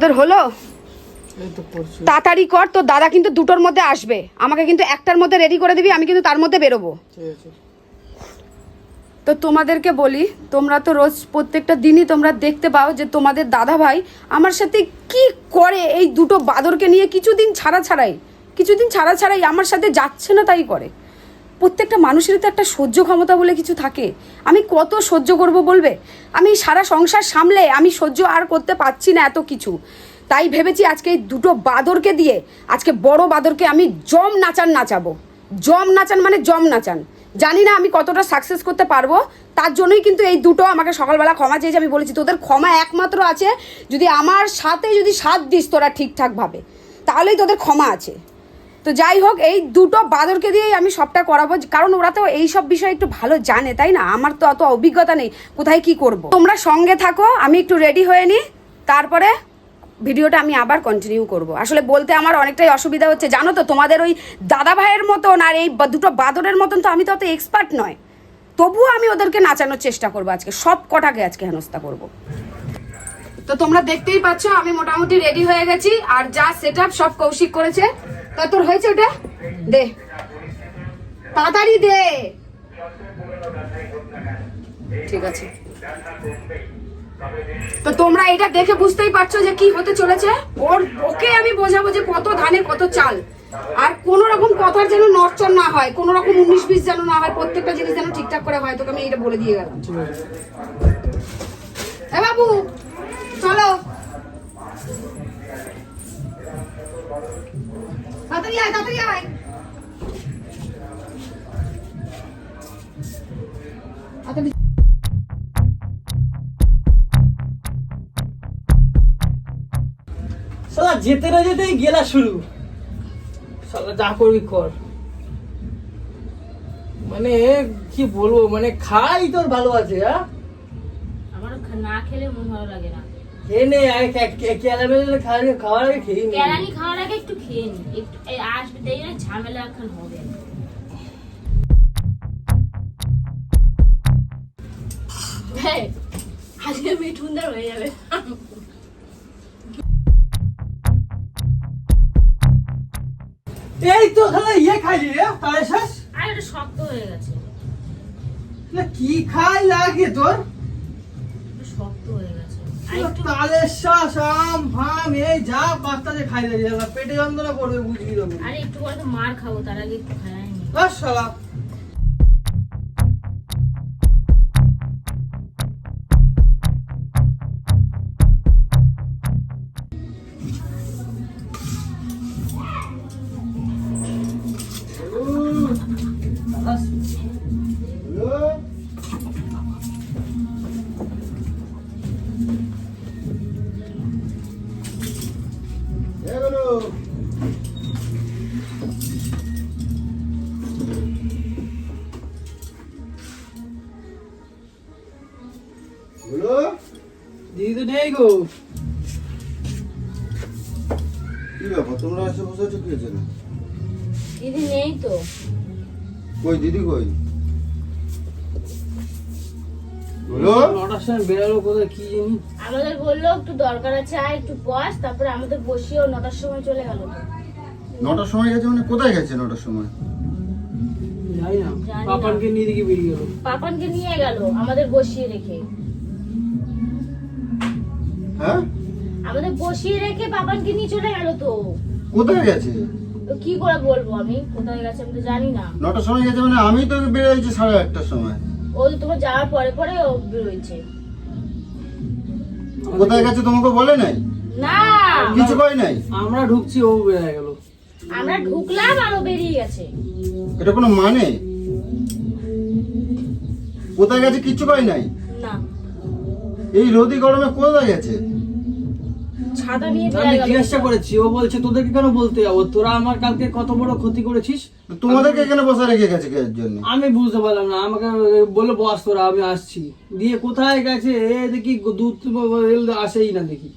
তোদের হলো? তাড়াতাড়ি কর, তোর দাদা কিন্তু দুটোর মধ্যে আসবে, আমাকে কিন্তু একটার মধ্যে রেডি করে দিবি, আমি কিন্তু তার মধ্যে বেরোবো। তো তোমাদেরকে বলি, তোমরা তো রোজ প্রত্যেকটা দিনই তোমরা দেখতে পাও যে তোমাদের দাদা ভাই আমার সাথে কি করে। এই দুটো বাদরকে নিয়ে কিছুদিন ছাড়া ছাড়াই আমার সাথে যাচ্ছে না তাই করে। প্রত্যেকটা মানুষেরই তো একটা সহ্য ক্ষমতা বলে কিছু থাকে। আমি কত সহ্য করব বলবে? আমি সারা সংসার সামলে আমি সহ্য আর করতে পারছি না এত কিছু। তাই ভেবেছি আজকে এই দুটো বাদরকে দিয়ে, আজকে বড় বাদরকে আমি জম নাচাবো। জম নাচান। জানি না আমি কতটা সাকসেস করতে পারবো, তার জন্যই কিন্তু এই দুটো আমাকে সকালবেলা ক্ষমা চেয়েছে। আমি বলেছি তোদের ক্ষমা একমাত্র আছে যদি আমার সাথে যদি সাথ দিস তোরা ঠিকঠাকভাবে, তাহলেই তোদের ক্ষমা আছে। তো যাই হোক, এই দুটো বাদরকে দিয়েই আমি সবটা করাবো, কারণ ওরা তো এই সব বিষয়ে একটু ভালো জানে, তাই না? আমার তো অত অভিজ্ঞতা নেই কোথায় কি করব। তোমরা সঙ্গে থাকো, আমি একটু রেডি হয়ে নিই, তারপরে ভিডিওটা আমি আবার কন্টিনিউ করব। আসলে বলতে আমার অনেকটাই অসুবিধা হচ্ছে, জানো তো, তোমাদের ওই দাদা ভাইয়ের মতন আর এই দুটো বাদরের মতন তো আমি তো অত এক্সপার্ট নয়। তবুও আমি ওদেরকে নাচানোর চেষ্টা করবো, আজকে সব কটাকে আজকে হেনস্থা করব। তো তোমরা দেখতেই পাচ্ছ আমি মোটামুটি রেডি হয়ে গেছি, আর যা সেট আপ সব কৌশিক করেছে। তা তোর হয়েছে ওটা? দে তাড়াতাড়ি দে। ঠিক আছে, তো তোমরা এটা দেখে বুঝতেই পারছো যে কি হতে চলেছে। ওকে আমি বোঝাবো যে কত ধানে কত চাল, আর কোন রকম কথার যেন নড়চড় না হয়, কোন রকম 19-20 যেন না হয়, প্রত্যেকটা জিনিস যেন ঠিকঠাক করে হয়। তোকে আমি এটা বলে দিয়ে গেলাম। এ বাবু চলো, তাড়াতাড়ি আয়। সালা যেতে না যেতেই গেলা শুরু। সালা যা করবি কর, মানে কি বলবো, মানে খাই তোর ভালো আছে। হ্যাঁ, আমার না খেলে মন ভালো লাগে না। খেয়ে খাওয়ার আগে খেয়ে নি। কেরানি খাওয়ার আগে একটু খেয়ে নি, একটু আসবে তাই না, ঝামেলা এখন হবে। আজকে মিঠুনদার হয়ে যাবে। এই তো খালা খাইলি রে, তাহলে শেষ। আর এটা শক্ত হয়ে গেছে। কি খাই লাগে তোর? শক্ত হয়ে গেছে। তালের শ্বাস আম ফাম এই যা বাচ্চাদের খাই লাগে, পেটে যন্ত্রণা করবে বুঝবি তো। আরে একটু পরে তো মার খাবো, তার আগে একটু খাইনি। শালা দিদি তো নেই গো। কি ব্যাপার, তোমরা এসে বসে আছো? কি হয়েছে? দিদি নেই তো। কই দিদি কই? বলো। 9টার সময় বেরোলো কোথায় কি জানি। আমাদের বললো একটু দরকার আছে, আয় একটু বস, তারপরে আমাদের বসিয়েও 9টার সময় চলে গেল। 9টার সময় গেছে মানে কোথায় গেছে 9টার সময়? জানি না, পাপানকে নিয়ে দিকে বেরিয়ে গেল। পাপানকে নিয়ে গেল আমাদের বসিয়ে রেখে। হ্যাঁ, আমাদের বসিয়ে রেখে পাপানকে নিয়ে চলে গেল। তো কোথায় গেছে? তো কি করে বলবো আমি কোথায় গেছে, আমি তো জানি না। 9টার সময় গেছে মানে আমি তো বেরিয়েছি 1:30টার সময়। ও তো তোমার যাওয়ার পরে পরে ও বেরোইছে। কোথায় গেছে তোমাকে বলে নাই? না, কিছু কই নাই। আমরা ঢুকছি ও বেরিয়ে গেল। আমরা ঢুকলাম আর ও বেরিয়ে গেছে। এটা কোনো মানে? কোথায় গেছে কিছু কই নাই? না, এই রোদি গরমে কোথায় গেছে? ছাতা নিয়ে আমি বেরিয়ে গেল। জিজ্ঞাসা করেছি, ও বলছে তোদেরকে কেন বলতে যাবো, তোরা আমার কালকে কত বড় ক্ষতি করেছিস। তোমাদেরকে এখানে বসে রেখে গেছে কি এর জন্য? আমি বুঝতে পারলাম না, আমাকে বললো বস তোরা আমি আসছি, দিয়ে কোথায় গেছে এ দেখি দুধ আসেই না দেখি।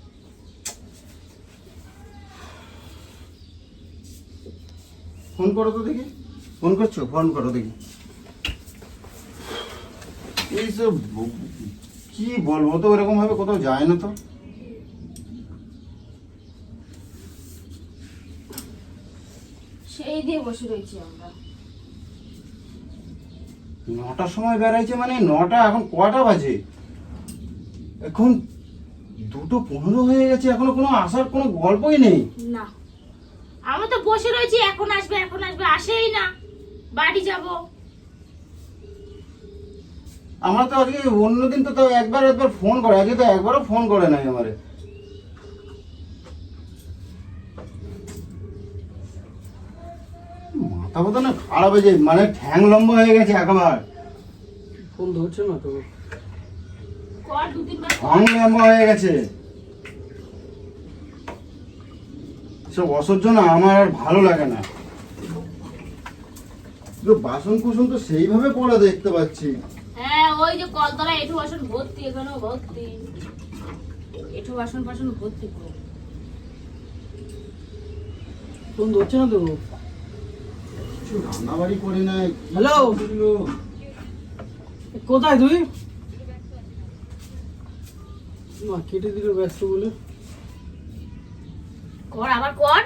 ফোন করো তো দেখি। ফোন করছো? ফোন করো দেখি। এইসব কি বলবো, তো এরকম ভাবে কোথাও যায় না তো। সেই দিয়ে বসে রয়েছি আমরা। 9টার সময় বেড়াইছে মানে 9টা, এখন কটা বাজে? এখন 2:15 হয়ে গেছে, এখনো কোনো আসার কোনো গল্পই নেই। না, আমরা তো বসে রয়েছি, এখন আসবে আসেই না। বাড়ি যাব। আমার তো আজকে অন্যদিন তো একবার ফোন করে, আজকে তো একবারও ফোন করে নাই আমারে। মাথা বোধ না খারাপ হয়েছে, মানে ঠ্যাং লম্বা হয়ে গেছে একবার। ফোন ধরছে না তো। কর 2-3 বার। ঠ্যাং লম্বা হয়ে গেছে। সব অসহ্য না, আমার আর ভালো লাগে না। বাসন কুসন তো সেইভাবে পড়ে দেখতে পাচ্ছি। হ্যাঁ, ওই যে কলতলা এঠো বাসন ভর্তি, এখানেও ভর্তি। এঠো বাসন ভর্তি পুরো। ফোন ধরছে না তো। কিছু রান্নাবাড়ি করি নাই। হ্যালো, কোথায় তুই? মা কেটে দিল ব্যস্ত বলে। কর, আবার কর।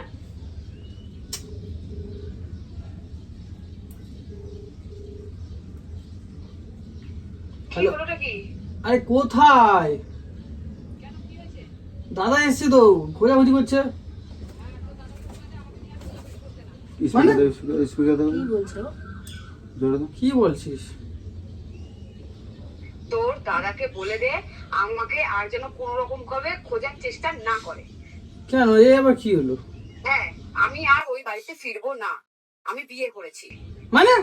হ্যালো, আরে কোথায়? দাদা এসছে তো, খোঁজাখুঁজি করছে। মানে? স্পিকার দাও, কি বলছো? জোরে দাও। কি বলছিস? তোর দাদাকে বলে দে আমাকে আর যেন কোন রকম ভাবে খোঁজার চেষ্টা না করে। কেন, এ আবার কি হলো? হ্যাঁ, আমি আর ওই বাড়িতে ফিরবো না। আমি বিয়ে করেছি। মানে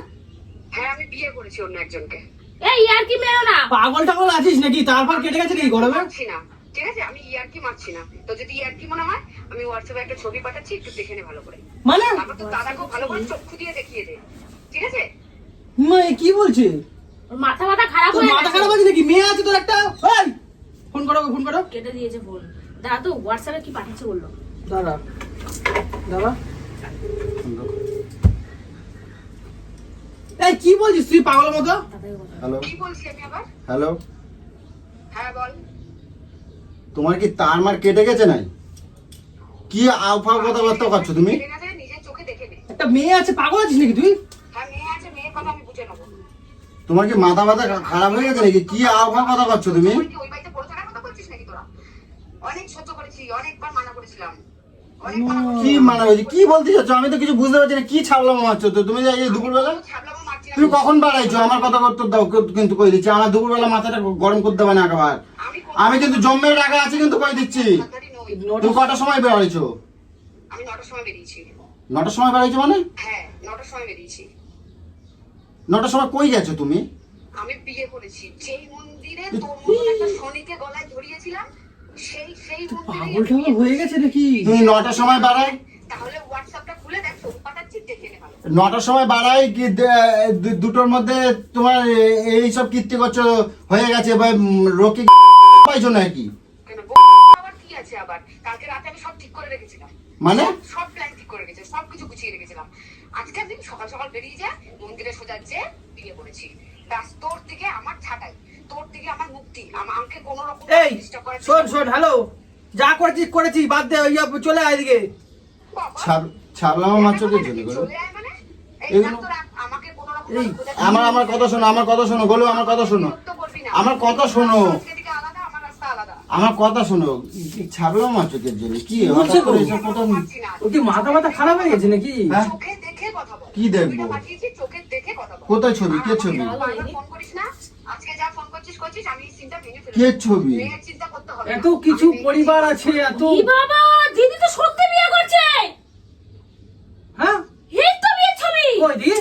হ্যাঁ, আমি বিয়ে করেছি অন্য একজনকে। এই আর কি মেরো না। পাগল টাগল আছিস নাকি? তারপর কেটে গেছে নাকি গরমে? মারছি না, ঠিক আছে? আমি ইয়ার্কি মারছি না। তো যদি ইয়ার্কি মনে হয়, আমি হোয়াটসঅ্যাপে একটা ছবি পাঠাচ্ছি, একটু দেখে নে ভালো করে। মানে তারপর তো দাদাকেও ভালো করে চক্ষু দিয়ে দেখিয়ে দে, ঠিক আছে? এ কি বলছে? ওর মাথা খারাপ তোর হয়ে মাথা গেছে। খারাপ আছে নাকি? মেয়ে আছে তোর একটা? এই, ফোন করো, ফোন করো। কেটে দিয়েছে ফোন। দাদা তো হোয়াটসঅ্যাপে কি পাঠাচ্ছে বললো। দাদা, দাদা, এই কি বলছিস তুই পাগলের মতো? দাদাই কথা। হ্যালো, কি বলছি আমি আবার? হ্যালো, হ্যাঁ বল। তোমার কি তার মার কেটে গেছে নাই? কি আউফাউ কথাবার্তা করছো তুমি? দেখে না যায়, নিজের চোখে দেখে নে। একটা মেয়ে আছে, পাগল আছিস নাকি তুই? হ্যাঁ, মেয়ে আছে, মেয়ের কথা আমি বুঝে নেবো। তোমার কি মাথা ব্যথা খারাপ হয়ে গেছে নাকি? কি আউফাউ কথা করছো তুমি? তুই কি ওই বাড়িতে পড়ে থাকার কথা বলছিস নাকি তোরা? অনেক সহ্য করেছি, অনেকবার মানা করেছিলাম, অনেক মানা করেছি। কি মানে হয়েছে? কি বলতে চাচ্ছ? আমি তো কিছু বুঝতে পারছি না। কি ছাড়লাম মারছো তো তুমি? যে এই দুপুরবেলা ছাবলামো মারছি না। তুমি কখন বাড়াইছো? আমার কথা করতে দাও, কিন্তু কই দিচ্ছি। আমার দুপুরবেলা মাথাটা গরম করতে দেবে না একবার। আমি কিন্তু জম্মের টাকা আছে, কিন্তু কই দিচ্ছি। সাবধানী নই। তুমি কটার সময় বেড়াইছো? আমি 9টার সময় বেরিয়েছি। 9টার সময় বেড়াইছো মানে? হ্যাঁ, 9টার সময় বেরিয়েছি। 9টার সময় কই গেছো তুমি? আমি বিয়ে করেছি যেই মন্দিরে তোর মতন একটা শনিকে গলায় ধরিয়েছিলাম, সেই মন্দিরে পাগল টাগল হয়ে গেছে নাকি? তুমি 9টার সময় বাড়াই, তাহলে হোয়াটসঅ্যাপটা খুলে দেখ, ছবি পাঠাচ্ছি, দেখে নে ভালো। 9টার সময় বাড়াই কি দুটোর মধ্যে তোমার এই সব কীর্তি করছো হয়ে গেছে? বা রোকে পাইছো নাকি? কেন আবার কি আছে? আবার কালকে রাতে আমি সব ঠিক করে রেখেছিলাম। মানে সব প্ল্যান ঠিক করে রেখেছি, সবকিছু গুছিয়ে রেখেছিলাম। আজকের দিন সকাল সকাল বেরিয়ে যায়, মন্দিরে সোজা যে বিয়ে করেছি। ব্যাস, তোর থেকে আমার ছাটাই, তোর থেকে আমার মুক্তি। আমাকে কোনো রকম এই ডিস্টার্ব করার শোন শোন, হ্যালো, যা করেছিস করেছি, বাদ দে। ওই চলে আয় এদিকে। ছাড়লাম আমার চোখের জন্য গেলো। চলে আয় মানে? এই এগুলো- রাত তো রাত, আমাকে কোনো রকম এই, আমার কথা শোনো, আমার কথা শোনো, বলো আমার কথা শোনো, বিরক্ত করবি না। আমার কথা শোনো, আজকে থেকে আলাদা, আমার রাস্তা আলাদা। আমার কথা শোনো। ছাড়লাম আমার চোখের জন্য কি বলছে হঠাৎ করে তো? এসব কথা? পারছি না। ও কি মাথা খারাপ হয়ে গেছে নাকি? হ্যাঁ? চোখে দেখে কথা বল। কি দেখবো? ছবিটা পাঠিয়েছি, চোখে দেখে কথা বল। কোথায় ছবি? কে ছবি? আর আমাকে বারবার ফোন করিস না। আজকে যা ফোন করছিস, আমি এই সিনটা ভেঙে ফেলবো। কে ছবি? মেয়ের চিন্তা করতে হবে না। এত কিছু আমি পরিবার আছে, এত ই বাবা, দিদি তো সত্যি বিয়ে করছে। হ্যাঁ, এই তো বিয়ের ছবি। কই দি?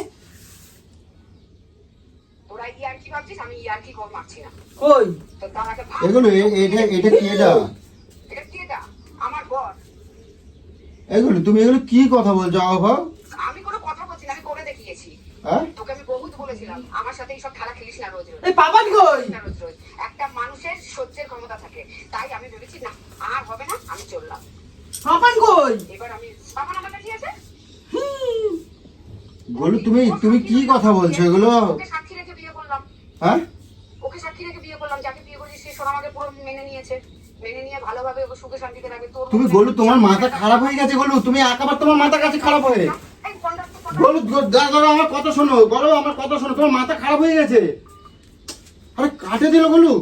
তোরা ইয়ার্কি ভাবছিস, আমি ইয়ার্কি কর মারছি না। কই? তো দাদাকে ভাব। এগুলো এটা কি? এটা এটা কি? এটা আমার বর। এগুলো তুমি এগুলো কি কথা বলছো? আউফাউ, আমি কোনো কথা বলছি না, আমি করে দেখিয়েছি। হ্যাঁ? তোকে আমি বহুত বলেছিলাম, আমার সাথে এইসব খেলা খেলিস না রোজ রোজ। এই পাপান কই? না রোজ রোজ। একটা মানুষের সহ্যের ক্ষমতা থাকে, তাই আমি ভেবেছি না আর হবে না, আমি চললাম। পাপান কই? এবার আমি পাপা আমার কাছে আছে। বলো তুমি কি কথা বলছো এগুলো? ওকে সাক্ষী রেখে বিয়ে করলাম। হ্যাঁ? ওকে সাক্ষী রেখে বিয়ে করলাম। যাকে বিয়ে করেছি সে সোনামাকে পুরো মেনে নিয়েছে, মেনে নিয়ে ভালোভাবে ওকে সুখে শান্তিতে রাখবে। তোর তুমি বলো তোমার মাথা খারাপ হয়ে গেছে? বলো তুমি একেবারে তোমার মাথা কাছে খারাপ হয়ে এই ফোনটা গলু দাদা আমার কথা শোনো, গলু আমার কথা শোনো, তোমার মাথা খারাপ হয়ে গেছে। আরে কাটে দিল গলু।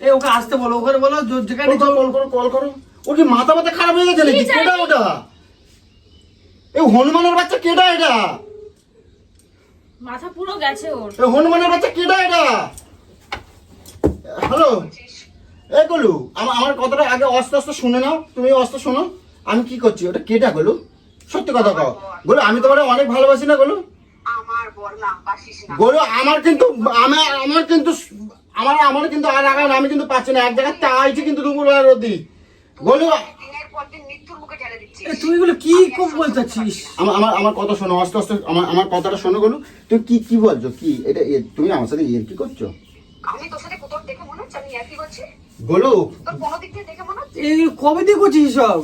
এই ওকে আসতে বলো, ওখানে বলো যেখানে কল করো। ওর কি মাথা খারাপ হয়ে গেছে নাকি? কেডা ওটা? এই হনুমানের বাচ্চা কেডা এটা? মাথা পুরো গেছে ওর। এই হনুমানের বাচ্চা কেডা এটা? হ্যালো, এই গলু আমার কথাটা আগে অস্তে অস্তে শুনে নাও। তুমি অস্তে শোনো, আমি কি করছি। ওটা কেডা গলু? সত্যি কথা কও গলু, আমি তোমার অনেক ভালোবাসি না গলু। আমার বর না, বাসিস না। গলু আমার কিন্তু আর আগান আমি কিন্তু পাচ্ছি না। এক জায়গায় চাইছি কিন্তু দুপুরবেলা রোদি। গলু দিনের পর দিন মৃত্যুর মুখে ঠেলে দিচ্ছিস। তুই এগুলো কি খুব বলতেছিস? আমার কথা শোনো, আস্তে আস্তে আমার কথাটা শোনো গলু। তুমি কি বলছো? কি এটা তুমি আমার সাথে কি করছো? আমি তোর সাথে কোথাও দেখে মনে হচ্ছে আমি কি করছি? গলু তোর কোনো দিক থেকে দেখে মনে হচ্ছে? এই কবে দিয়ে করছিস সব?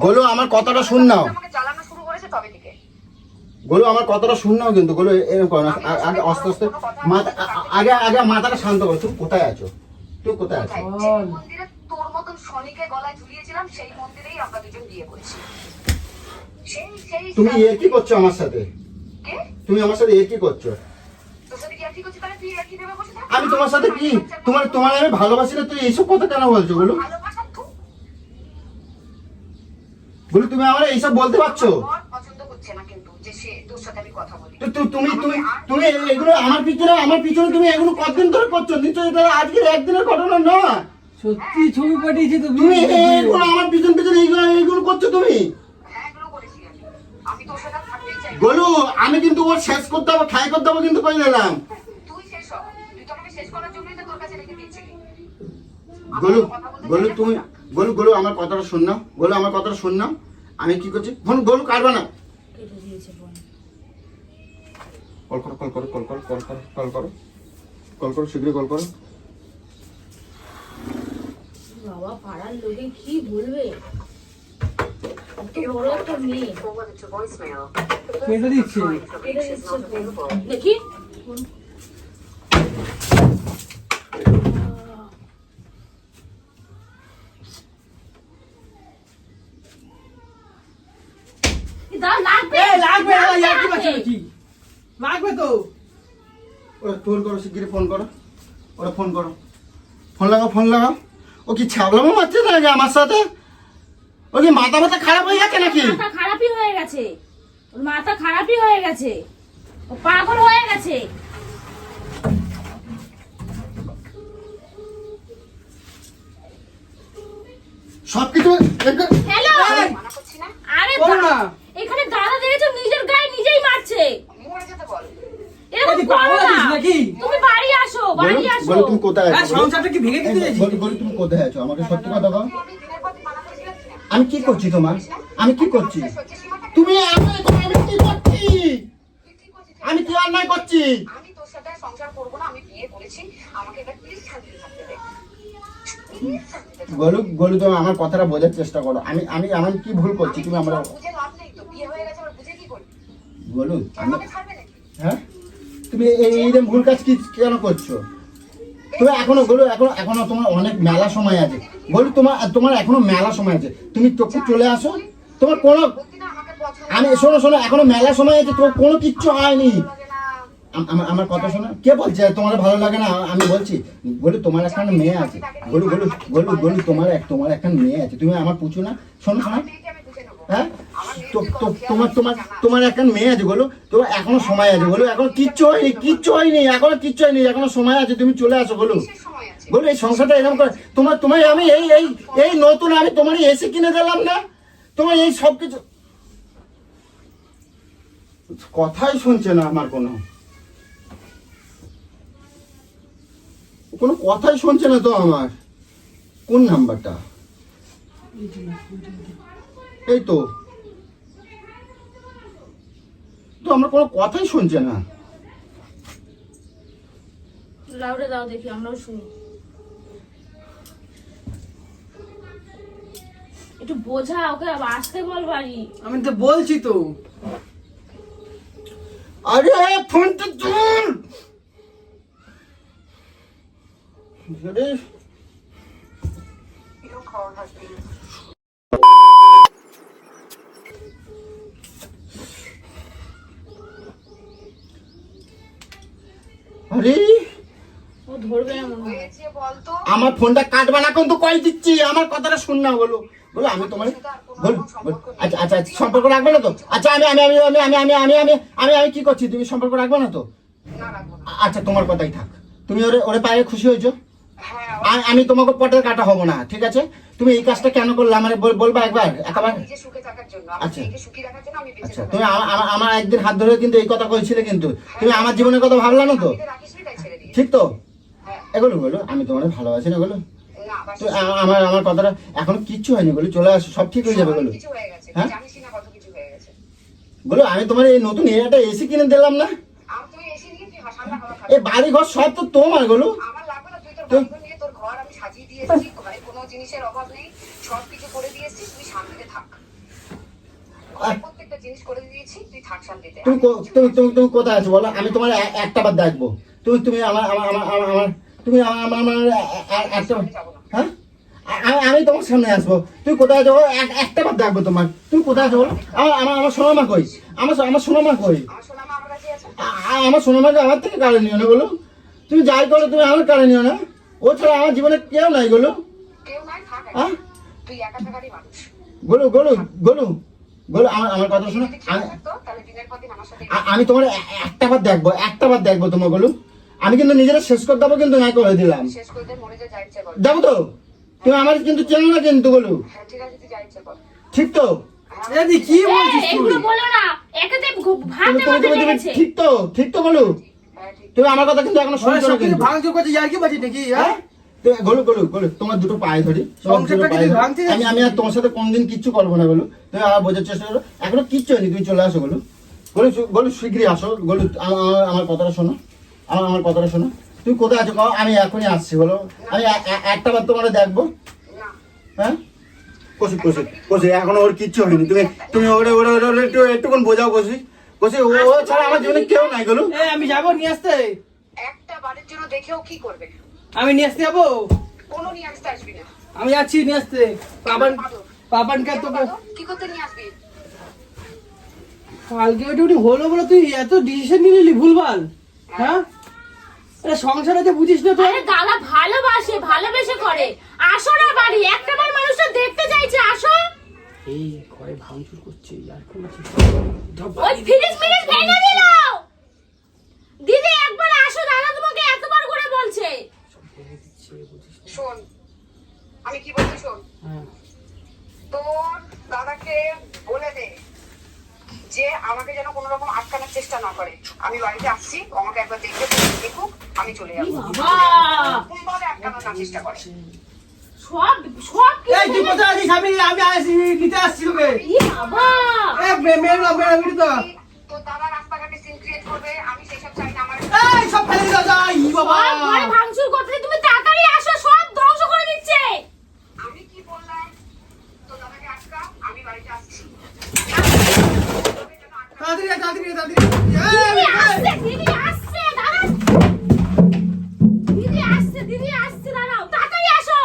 গলু আমার কথাটা শুন নাও। আমাকে জ্বালানো শুরু করেছে তবে থেকে। গলু আমার কথাটা শুন নাও কিন্তু। গলু এরকম করো না। আগে আস্তে আস্তে আগে মাথাটা শান্ত করো। তুমি কোথায় আছো? তুমি কোথায় আছো? যে মন্দিরে তোর মতন শনিকে গলায় ঝুলিয়েছিলাম সেই মন্দিরেই আমরা দুজন বিয়ে করেছি। সেই তুমি কি করছো আমার সাথে? কে? তুমি আমার সাথে কি করছো? তোর সাথে কি করছিস? তাহলে তুই কি ভেবে বসে থাক। আমি তোমার সাথে কি তোমার আমি ভালোবাসি না, তুই এইসব কথা কেন বলছো গলু? ভালোবাসা তুই গলু তুমি আমার এইসব বলতে পারছো? আমার পছন্দ করছে না কিন্তু যে সে তোর সাথে আমি কথা বলি। তুমি এগুলো আমার পিছনে তুমি এগুলো কতদিন ধরে করছো? নিশ্চয়ই এটা আজকের একদিনের ঘটনা নয়। সত্যি ছবি পাঠিয়েছি তো। তুমি এগুলো আমার পিছন এইগুলো করছো তুমি। হ্যাঁ এগুলো করেছি আমি। আমি তোর সাথে থাকতেই চাই। গলু আমি কিন্তু ওর শেষ করতে হবে, ঠাই করতে হবে কিন্তু করে দিলাম। তুই শেষ হ। তুই তো আমাকে শেষ করার জন্যই তো তোর কাছে রেখে দিয়েছিলি। গলু আমার কথাটা শোন নাও। গলু আমার কথাটা শোন নাও। আমি কি করছি? ফোন গলু কাটবা না। কল করো শীঘ্রই কল করো। বাবা পাড়ার লোকে কি বলবে? এত বড় একটা মেয়ে। Forward to voicemail. কেটে দিচ্ছে। কেটে দিচ্ছে ফোন। দেখি লাগবে লাগবে না, ইয়ার্কি মারছো নাকি? লাগবে তো। ওরা ফোন করো, শিগগিরই ফোন করো। ওরা ফোন করো, ফোন লাগাও। ও কি ছাবলামো মারছে নাকি আমার সাথে? ও কি মাথা খারাপ হয়ে গেছে নাকি? মাথা খারাপই হয়ে গেছে। ওর মাথা খারাপই হয়ে গেছে। ও পাগল হয়ে গেছে। সবকিছু হ্যালো মানা করছি না? আরে করো না। এখানে দাদা দেখেছো নিজের গায়ে নিজেই মারছে। মরে যেতে বল। এরকম এই করো পাগল না। আছিস নাকি? তুমি বাড়ি আসো, বাড়ি আসো। বলো তুমি কোথায় হ্যাঁ, আছো? সংসারটা কি ভেঙে দিতে চাইছিস? বলো তুমি কোথায় আছো? আমাকে সত্যি কথা বলো। আমি দিনের পর দিন মানা করেছিলাম কিনা? আমি কি করছি তোমার? আমি কি করছি? সহ্য সীমাটা তুমি আমি কি করছি? তুই কি করছিস? আমি কি অন্যায় করছি? আমি তোর সাথে আর সংসার করবো না। আমি বিয়ে করেছি। আমাকে এবার প্লিজ শান্তিতে থাকতে দে। প্লিজ শান্তিতে থাক। গলু তুমি আমার কথাটা বোঝার চেষ্টা করো। আমি কি ভুল করছি? তুমি আমরা বুঝে লাভ নেই তো। বিয়ে হয়ে গেছে, আবার বুঝে কি করবি? গলু আমি আমাকে ছাড়বে নাকি? হ্যাঁ তুমি এইরকম ভুল কাজ কি কেন করছো? তুমি এখনো এখনো তোমার অনেক মেলা সময় আছে। বলি তোমার এখনো মেলা সময় আছে। তুমি চোখে চলে আসো। তোমার কোনো বলতি না আমাকে পছন্দ আমি শোনো এখনো মেলা সময় আছে। তোমার কোনো কিচ্ছু হয়নি। লাগে না। আমার কথা শোনো। কে বলছে তোমার ভালো লাগে না? আমি বলছি বলি তোমার একটা মেয়ে আছে। বলি তোমার একটা মেয়ে আছে। তুমি আমার পুছো না? শোনো মেয়েকে আমি বুঝে নেবো। হ্যাঁ তোমার একটা মেয়ে আছে। বলো তোমার এখনো সময় আছে। বলো এখন কিচ্ছু হয়নি এখনো কিচ্ছু হয়নি। এখনো সময় আছে। তুমি চলে আসো। বলো কিসের সময় আছে? বলো এই সংসারটা এরকম করে তোমার আমি এই নতুন আমি তোমারই এসে কিনে দিলাম না? তোমার এই সব কিছু কথাই শুনছে না। আমার কোনো কথাই শুনছে না তো। আমার কোন নাম্বারটা? এই তো আমার কোনো কথাই শুনছে না। লাউডে দাও দেখি, আমরাও শুনি। একটু বোঝা ওকে, আসতে বল বাড়ি। আমি তো বলছি তো। আরে ফোনটা তুল। Your call has been ধরবে না মনে হয়। হয়েছে বলতো আমার ফোনটা কাটবা না কিন্তু কই দিচ্ছি, আমার কথাটা শুন না। বলো বলো আমি তোমার বলো আচ্ছা আচ্ছা আচ্ছা, সম্পর্ক রাখবে না তো? আচ্ছা আমি আমি আমি আমি আমি আমি আমি আমি আমি আমি কি করছি, তুমি সম্পর্ক রাখবে না তো? না রাখবো না। আচ্ছা তোমার কথাই থাক, তুমি ওরে ওরে পায়ে খুশি হয়েছো, হ্যাঁ আমি তোমাকে পটের কাটা হবো না, ঠিক আছে? তুমি এই কাজটা কেন করলে আমার বলবা একবার, একবার? নিজে সুখে থাকার জন্য, আমার আচ্ছা। মেয়েকে সুখী রাখার জন্য আমি বেঁচে আচ্ছা থাকার তুমি আমার একদিন হাত ধরে কিন্তু এই কথা কইছিলে, কিন্তু তুমি আমার জীবনের কথা ভাবলা না তো? জন্য। রাখিস নি তাই ছেড়ে দিয়েছি। ঠিক তো? হ্যাঁ। এগুলো বলো, আমি তোমার ভালোবাসি না বলো। না বাস তো আমার আমার কথাটা এখনো কিচ্ছু হয়নি বলো, চলে আসো, সব ঠিক হয়ে যাবে বলো। কিছু হয়ে গেছে, হ্যাঁ? জানিসই না কত কিছু হয়ে গেছে। বলো আমি তোমার এই নতুন একটা এসি কিনে দিলাম না, আর তুই এসে নিয়ে তুই ঠান্ডা হাওয়া খাবি। এই বাড়ি ঘর সব তো তোমার বলো। আমার লাগবে না, তুই তোর বাড়িঘর নিয়ে তোর ঘর আমি সাজিয়ে দিয়েছি, ঘরে কোনো জিনিসের অভাব নেই, সব কিছু করে দিয়েছি, তুই শান্তিতে থাক। ঘরে প্রত্যেকটা জিনিস করে দিয়েছি, তুই থাক শান্তিতে। তুমি তুমি তুমি কোথায় আছো বলো, আমি তোমার একটা বার দেখবো। তুমি তুমি আমার আমার আমার আমার আমার তুমি আমার আমার আমার একটা, হ্যাঁ আমি তোমার সামনে আসবো, তুমি কোথায় আছো একটা বার দেখবো তোমার। তুমি কোথায় আছো বলো, আমার আমার আমার সোনামা কই, আমার সোনামা কই? আমার সোনামা আমার কাছে আছে। আমার সোনামাকে আমার থেকে কারে নিও না বলো, তুমি যাই করো তুমি আমার কারে নিও না, ও ছাড়া আমার জীবনে কেউ নাই বলো। কেউ নাই, থাক হ্যাঁ এখন। তুই একা থাকারই মানুষ। গোলু গোলু গোলু গোলু আমার আমার কথা শোনো, যদি খেয়াল থাকতো, তাহলে দিনের পর দিন আমার সাথে আমি তোমার একটা বার দেখবো তোমার গোলু, আমি কিন্তু নিজেরা শেষ করে দেবো, কিন্তু নাই করে দিলাম শেষ করে দে, মরে যা, যা ইচ্ছে কর। যাবো তো, তুমি আমার কিন্তু চেনো না কিন্তু গোলু, হ্যাঁ ঠিক আছে, তুই যা ইচ্ছে কর। ঠিক তো? এদি কি বলছিস তুই? এগুলো বলো না, একাতে ভাতে তুমি তুমি ভাতে তুমি লেগেছে। ঠিক তো, ঠিক তো গোলু? হ্যাঁ ঠিক। তুমি আমার কথা কিন্তু এখনো ওরা শুনছো না সব কিছু কিন্তু, ভাঙচুর করছে, ইয়ার কি বাজি নাকি? হ্যাঁ? তুমি গোলু গোলু গোলু তোমার দুটো পায়ে ধরি, তোমার দুটো সংসারটাকে পায়ে তুই ধরি। ভাঙতে আমি আমি আর তোমার সাথে কোনদিন কিচ্ছু করবো না গোলু, তুমি আমার বোঝার চেষ্টা করো, এখনো কিচ্ছু হয়নি, তুমি চলে আসো গোলু। গোলু গোলু শীঘ্রই আসো গোলু, আমার কথাটা শোনো, আমার কথাটা শোনো। তুমি কোথায় আছো কও, আমি এখনই আসছি বলো, আমি একটা বার তোমার দেখবো। না হ্যাঁ কষি কষি কষি, এখনো ওর কিচ্ছু হয়নি, তুমি তুমি ওরে ওরে ওরে ওরে একটুক্ষণ বোঝাও কষি কষি, ও ছাড়া আমার জীবনে কেউ নাই গোলু। এ আমি যাবো নিয়ে আসতে, একটা বারের জন্য দেখেও কি করবে? আমি নিয়ে আসতে যাবো, কোনো নিয়ে আসতে আসবি না। আমি যাচ্ছি নিয়ে আসতে। পাপানকে তোকে কি করতে নিয়ে আসবি? কালকে ওইটুকুনি হলো বলে তুই এত ডিসিশন নিয়ে নিলি ভুলভাল, হ্যাঁ? আরে সংসারে যে বুঝিস না তো। আরে দাদা ভালোবাসে, ভালোবেসে করে। আসো না বাড়ি, একটা বার মানুষটা দেখতে চাইছে, আসো। এই ঘরে ভাঙচুর করছে, আর কোন আছে? ওই ফ্রিজ মিরিজ ভেঙে দিল। দিদি একবার আসো, দাদা তোমাকে এতবার করে বলছে। শোন, আমি কি বলছি শোন, হ্যাঁ। তোর দাদাকে বলে দে যে আমাকে যেন কোনো রকম আটকানোর চেষ্টা না করে। আমি বাড়িতে আসছি, ও আমাকে একবার দেখতে দেখুক, আমি চলে যাবো। বাবা কোন ভাবে আটকানোর না চেষ্টা করে। সব সব এই তুই কোথায় আছিস? আমি আসি, নিতে আসছি তোকে। কি বাবা এ মেয়ের তো তোর দাদা রাস্তাঘাটে সিন ক্রিয়েট করবে, আমি সেসব চাই না। আমার এই সব ফেলে দাও যাই বাবা। সব ঘরে ভাঙচুর করতে তুমি তাড়াতাড়ি আসো, সব ধ্বংস করে দিচ্ছে। আমি কি বললাম, তোর দাদাকে আটকা, আমি বাড়িতে আসছি। তাড়াতাড়ি তাড়াতাড়ি তাড়াতাড়ি। দিদি আসছে, দিদি আসছে, দাঁড়াও। দিদি আসছে, দিদি আসছে, দাঁড়াও, তাড়াতাড়ি আসো।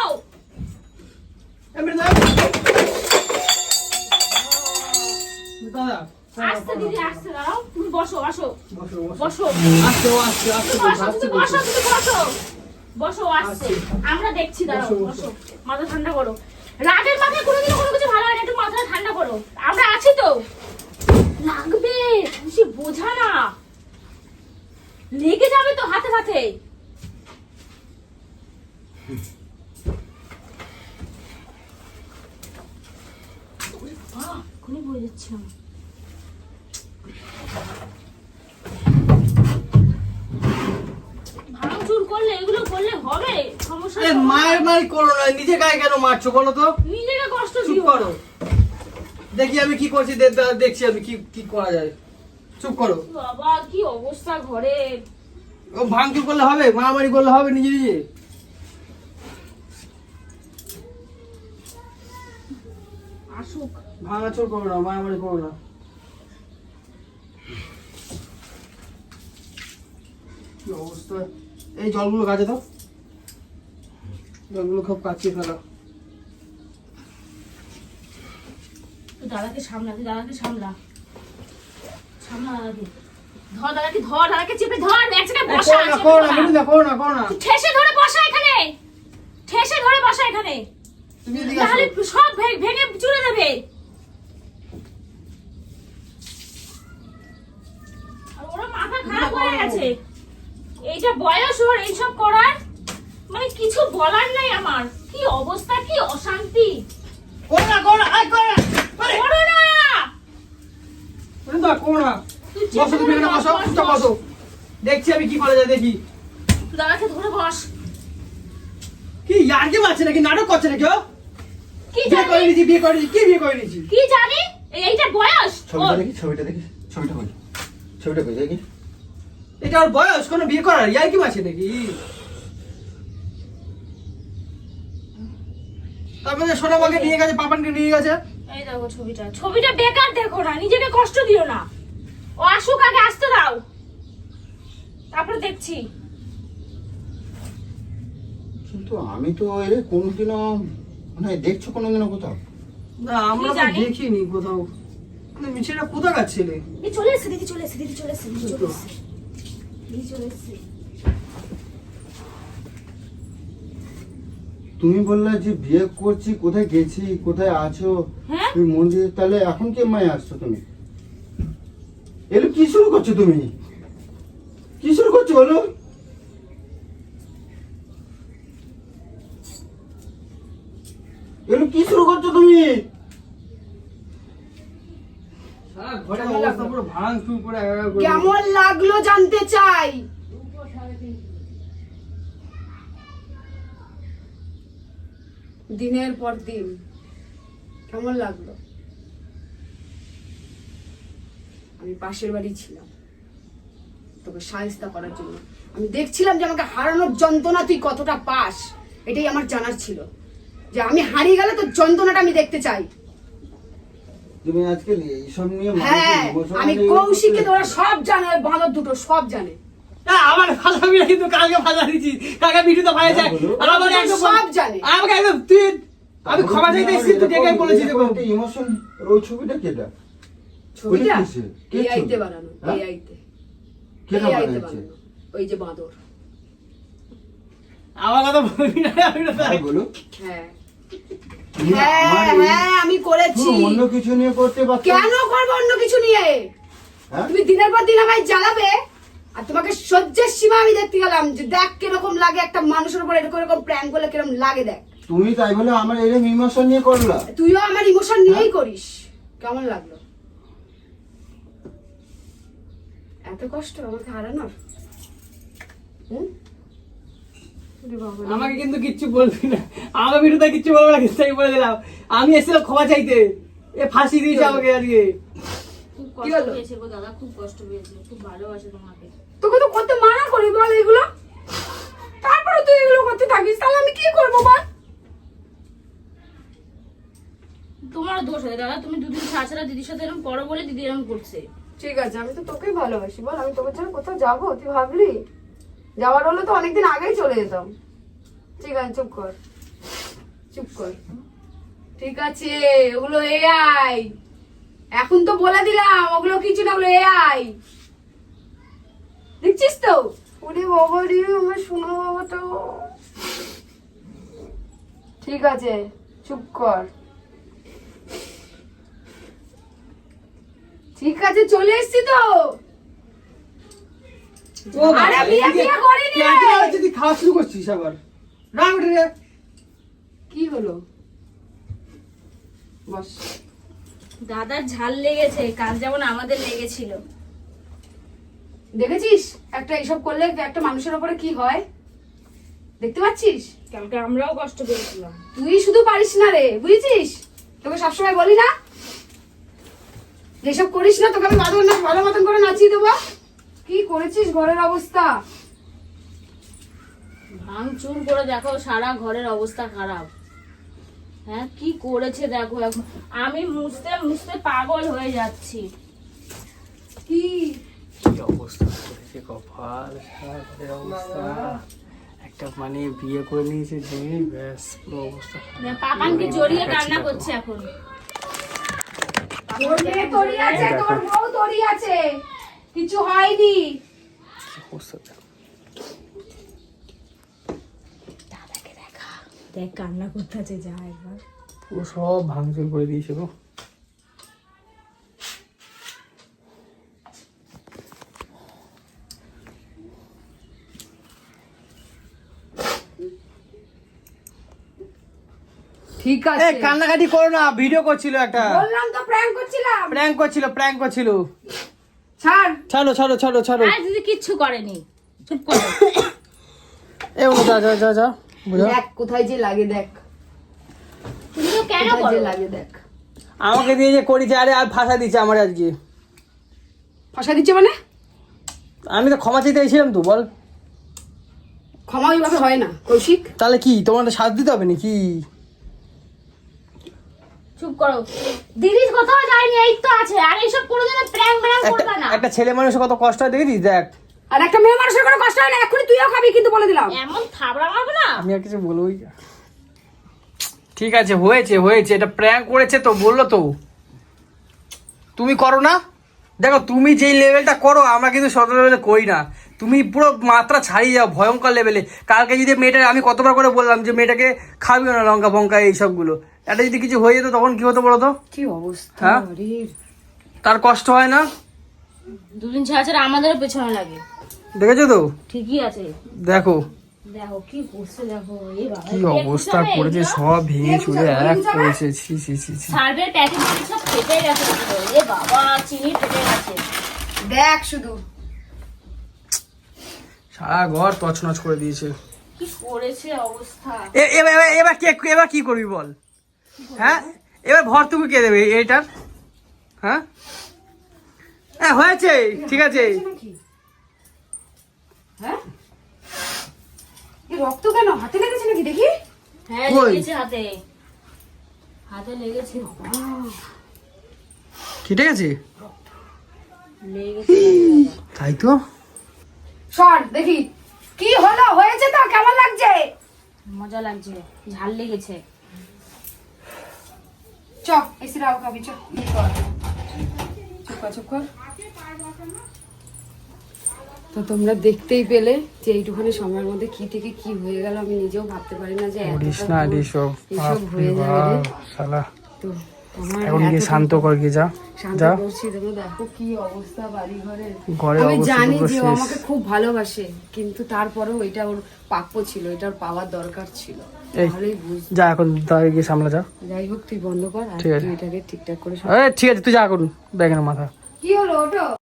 দাদা আসছে দিদি আসছে, দাঁড়াও, তুমি বসো, আসো, বসো। আসতে ও আসতে আসতে তুমি বসো, আসতে তুমি বসো, তুমি বসো। বসো, আসছে। আমরা দেখছি, দাঁড়াও, বসো। মাথা ঠান্ডা করো। রাগের মাথায় কোনোদিনও কোনো কিছু ভালো হয় না, একটু মাথা ঠান্ডা করো। আমরা আছি তো। লাগবে, খুশি বোঝা না। লেগে যাবে তো হাতে হাতে। এখনই বলে যাচ্ছি আমি। ভাঙচুর করলে এগুলো করলে হবে? সমস্যা এ মায়ের মারি করো না, নিজে গায়ে কেন মারছো বলো তো? নিজেকে কষ্ট চুপ দিও। করো, দেখি আমি কি করছি, দেখছি আমি কি কি করা যায়। চুপ করো। বাবা কি অবস্থা ঘরে। ও ভাঙচুর করলে হবে, মারামারি করলে হবে নিজে নিজে? আসুক। ভাঙাচোর করো না, মারামারি করো না। কি অবস্থা, এই জলগুলো কাজে দাও, জলগুলো খুব কাচিয়ে ফেলো। তুই দাদাকে সামলা, তুই দাদাকে সামলা, সামলা দাদাকে। ধর দাদাকে চেপে ধর, এক জায়গায় বসা, চেপে করো না ধর। বিনুদা, করো না, করো না। তুই ঠেসে ধরে বসা এখানে, ঠেসে ধরে বসা এখানে, তুমি এদিকে আসো। নাহলে সব ভেঙে চুরে দেবে। আর ওরা মাথা খারাপ হয়ে গেছে, এইটা বয়স ওর এইসব করার, মানে কিছু বলার নাই আমার। কি অবস্থা, কি অশান্তি। করো না, করো না, আয় করো না। আরে, করো না, বিনুদা, করো না। তুই বসো, চেপে তুমি ধরে এখানে বস, বসো, বস, চুপচাপ বস। বসো। দেখছি আমি কি করা যায়, দেখি। দাদাকে ধরে বস। কি ইয়ার্কি মারছে নাকি, নাটক করছে নাকি ও? কি বিয়ে করে জানি, নিয়েছি, বিয়ে করে নিয়েছি, কি বিয়ে করে নিয়েছি? কি জানি, এইটা বয়স ছবিটা ওর। দেখি, ছবিটা দেখি, ছবিটা কই, ছবিটা কই দেখি। এটা ওর বয়স কোনো বিয়ে করার, ইয়ার্কি মারছে নাকি? তারপরে সোনামাকে নিয়ে গেছে, পাপানকে নিয়ে গেছে। এই দেখো ছবিটা বেকার দেখো না, নিজেকে কষ্ট দিও না। ও আসুক, আগে আসতে দাও, তারপরে দেখছি। কিন্তু আমি তো এর কোনোদিনও মানে দেখছো কোনোদিনও কোথাও? না, আমরা তো জানি? দেখিনি কোথাও। মানে মিছেটা কোথাকার ছেলে? এই চলে এসে, দিদি চলে এসে, দিদি চলে এসে, দিদি চলে এসে, দিদি চলে এসে। তুমি বললে যে বিয়ে করছি, কোথায় গেছি, কোথায় আছো, হ্যাঁ? তুমি মন্দিরে, তাহলে এখন কি মায় আসছো তুমি? এলো কি শুরু করছো তুমি? কি শুরু করছো বলো? এলো কি শুরু করছো তুমি? সারা ঘরে অবস্থা পুরো ভাঙচুর করে একাকার করে কেমন লাগলো জানতে চাই। দিনের পর দিন কেমন লাগলো? আমি পাশের বাড়ি ছিলাম তোকে সাহায্য করার জন্য। আমি দেখছিলাম যে আমাকে হারানোর যন্ত্রণা তুই কতটা পাস, এটাই আমার জানার ছিল, যে আমি হারিয়ে গেলে তোর যন্ত্রণাটা আমি দেখতে চাই। তুমি আজকে এইসব নিয়ে হ্যাঁ, আমি কৌশিককে তোরা সব জানে, ওই বাঁদর দুটো সব জানে, আমার ফাঁসাবি না, কিন্তু কালকে ফাঁসা দিচ্ছি, কালকে ভিডিও তো ফাঁসা যায়। আর আমার একদম সব জানে। আমাকে একদম তুই, আমি ক্ষমা চাইতে এসেছি, তুই ডেকে বলেছি দেখো। ইমোশন, ওই ছবিটা কেটা? ছবিটা ওটা কিসের? কে এআই তে ছবি? বানানো, হ্যাঁ? এআই তে, কেটা AI তে বানাচ্ছে? বানানো, ওই যে বাঁদর। আমার কথা বলবি না, আমি তো হ্যাঁ, বলো। হ্যাঁ তুমি হ্যাঁ আমার এই- হ্যাঁ, আমি করেছি। তুমি অন্য কিছু নিয়ে করতে পারছো? কেন করবো অন্য কিছু নিয়ে? হ্যাঁ? তুমি দিনের পর দিন আমায় জ্বালাবে, আর তোমাকে সহ্যের সীমা আমি দেখতে গেলাম, যে দেখ কিরকম লাগে একটা মানুষের উপর এরকম প্র্যাঙ্ক করলে কিরকম লাগে দেখ। তুমি তাই বলে আমার এরকম ইমোশন নিয়ে করলা? তুইও আমার ইমোশন নিয়েই করিস। কেমন লাগলো? এত কষ্ট আমাকে হারানোর? হুম? ওরে বাবা রে। আমাকে কিন্তু কিচ্ছু বলবি না, আমার ভিডিওতে কিচ্ছু বলবো না, কিন্তু আমি বলে দিলাম আমি এসেছিলাম ক্ষমা চাইতে। এ ফাঁসি দিয়েছে আমাকে আজকে। খুব কি কষ্ট হলো? পেয়েছে গো দাদা, খুব কষ্ট পেয়েছে, খুব ভালোবাসে তোমাকে। তোকে তো করতে মানা করি বল এগুলো, তারপরে তুই এগুলো করতে থাকিস, তাহলে আমি কি করবো বল? তোমার দোষ হয় দাদা, তুমি দুদিন ছাড়া দিদির সাথে এরকম করো বলে দিদি এরকম করছে। ঠিক আছে, আমি তো তোকেই ভালোবাসি বল, আমি তোকে ছাড়া কোথাও যাবো? তুই ভাবলি যাওয়ার হলে তো অনেকদিন আগেই চলে যেতাম। ঠিক আছে, চুপ কর, চুপ কর। ঠিক আছে, ওগুলো এআই, এখন তো বলে দিলাম ওগুলো কিছু না, ওগুলো এআই। দেখছিস তো? ওরে বাবা রে, আমার শোনো বাবাটা। ঠিক আছে, চুপ কর। ঠিক আছে, চলে এসছি তো। ও বাবা, আরে বিয়ে এদিকে বিয়ে করিনি রে। ক্যান্টিনে হচ্ছে, তুই খাওয়া শুরু করছিস আবার। রাগ উঠে রে। কি হলো? বস। দাদার ঝাল লেগেছে, কাল যেমন আমাদের লেগেছিল। দেখেছিস একটা এইসব করলে একটা মানুষের উপরে কি হয়, দেখতে পাচ্ছিস? কালকে আমরাও কষ্ট পেয়েছিলাম। তুই শুধু পারিস না রে, বুঝেছিস? তোকে সবসময় বলি না যেসব করিস না, তোকে আমি ভালো মতন করে নাচিয়ে দেবো। কি করেছিস ঘরের অবস্থা? ভাঙচুর করে দেখো, সারা ঘরের অবস্থা খারাপ। হ্যাঁ, কি করেছে দেখো, এখন আমি মুছতে মুছতে পাগল হয়ে যাচ্ছি। কি কি অবস্থা করেছে কপাল, সারা ঘরের অবস্থা। একটা মানে বিয়ে করে নিয়েছে যে, ব্যাস পুরো অবস্থা খারাপ। পাপানকে জড়িয়ে কান্না করছে এখন। তোর মেয়ে তরি আছে, তোর বউ তরি আছে, কিছু হয়নি। কি অবস্থা দেখো। দাদাকে দেখা, দেখ কান্না করতে আছে, যা একবার। পুরো সব ভাঙচুর করে দিয়েছে গো। ঠিক আছে, কান্নাকাটি করো না, ভিডিও করছিল একটা। বললাম তো প্র্যাঙ্ক করছিলাম। প্র্যাঙ্ক করছিল। ছাড়। ছাড়ো। আর দিদি কিচ্ছু করেনি, চুপ করো। এ ওনো যা বুঝা। দেখ কোথায় যে লাগে, দেখ তুমি তো কেন কোথায় যে করো? লাগে, দেখ। আমাকে দিয়ে যে করেছে, আরে আর ফাঁসা দিচ্ছে আমার আজকে। ফাঁসা দিচ্ছে মানে? আমি তো ক্ষমা চাইতে এসেছিলাম, তো বল। ক্ষমা ওইভাবে হয় না কৌশিক। তাহলে কি তোমার সাথ দিতে হবে নাকি? চুপ করো, দিদি কোথাও যায়নি, এই তো আছে। আর এইসব কোনোদিন প্র্যাঙ্ক করবে না। একটা ছেলে মানুষের কত কষ্ট হয় দেখেছিস, দেখ। আর একটা মেয়ে মানুষের কোনো কষ্ট হয় না, এক্ষুনি তুইও খাবি কিন্তু বলে দিলাম। এমন থাবড়া মারবে না। আমি আর কিছু বলবোই না। ঠিক আছে, হয়েছে, এটা প্র্যাঙ্ক করেছে তো, বললো তো। তুমি করো না, দেখো তুমি যেই লেভেলটা করো, আমরা কিন্তু শত লেভেলে করি না। তুমি পুরো মাত্রা ছাড়িয়ে যাও, ভয়ঙ্কর লেভেলে। কালকে যদি মেয়েটা, আমি কতবার করে বললাম যে মেয়েটাকে খাবিও না লঙ্কা ফঙ্কা এইসবগুলো, এটা যদি কিছু হয়ে যেত তখন কি হতো বলো তো? কি অবস্থা, হ্যাঁ? আরে তার কষ্ট হয় না? দুদিন ছাড়া আমাদেরও পেছনে লাগে। দেখেছো তো? ঠিকই আছে। দেখো দেখো কি করছে, দেখো এই বাবা কি অবস্থা করেছে, সব ভেঙে চুরে এক করেছে। ছি। সার্ভে প্যাকেট সব ফেটে গেছে পুরো। এ বাবা, চিনি ফেটে গেছে। দেখ শুধু সারা ঘর তছনছ করে দিয়েছে। কি করেছে অবস্থা। এবার কি করবি বল? হ্যাঁ, এবার ভর্তুকি কে দেবে এইটার? হ্যাঁ হয়েছে, ঠিক আছে। নাকি? হ্যাঁ, এই রক্ত কেন? হাতে লেগেছে নাকি দেখি? হ্যাঁ কই? লেগেছে হাতে লেগেছে কেটে গেছে, লেগেছে। তাই তো। সর দেখি কি হলো, হয়েছে তো, কেমন লাগছে? মজা লাগছে, ঝাল লেগেছে। চ এসে রাও খাবি, চ চুপ কর। তো তোমরা দেখতেই পেলে যে এইটুখানি সময়ের মধ্যে কি থেকে কি হয়ে গেল। আমি নিজেও ভাবতে পারি না যে এতটা দূর এসব হয়ে যাবে রে। শালা তো আমার এখন গিয়ে এতটা শান্ত কর, গিয়ে যা শান্ত যা। করছি, তোমরা দেখো কি অবস্থা বাড়ি ঘরের। ঘরের আমি অবস্থা জানি পুরো যে ও শেষ। আমাকে খুব ভালোবাসে, কিন্তু তারপরেও এটা ওর প্রাপ্য ছিল, এটা ওর পাওয়ার দরকার ছিল। এই, তাহলেই বুঝ। যা এখন তাই গিয়ে সামলা যা। যাই হোক তুই বন্ধ কর আর ঠিক আছে। তুই এটাকে ঠিকঠাক করে ঠিক আছে, তুই যা করুন, দেখেন মাথা। কি হলো ওটা?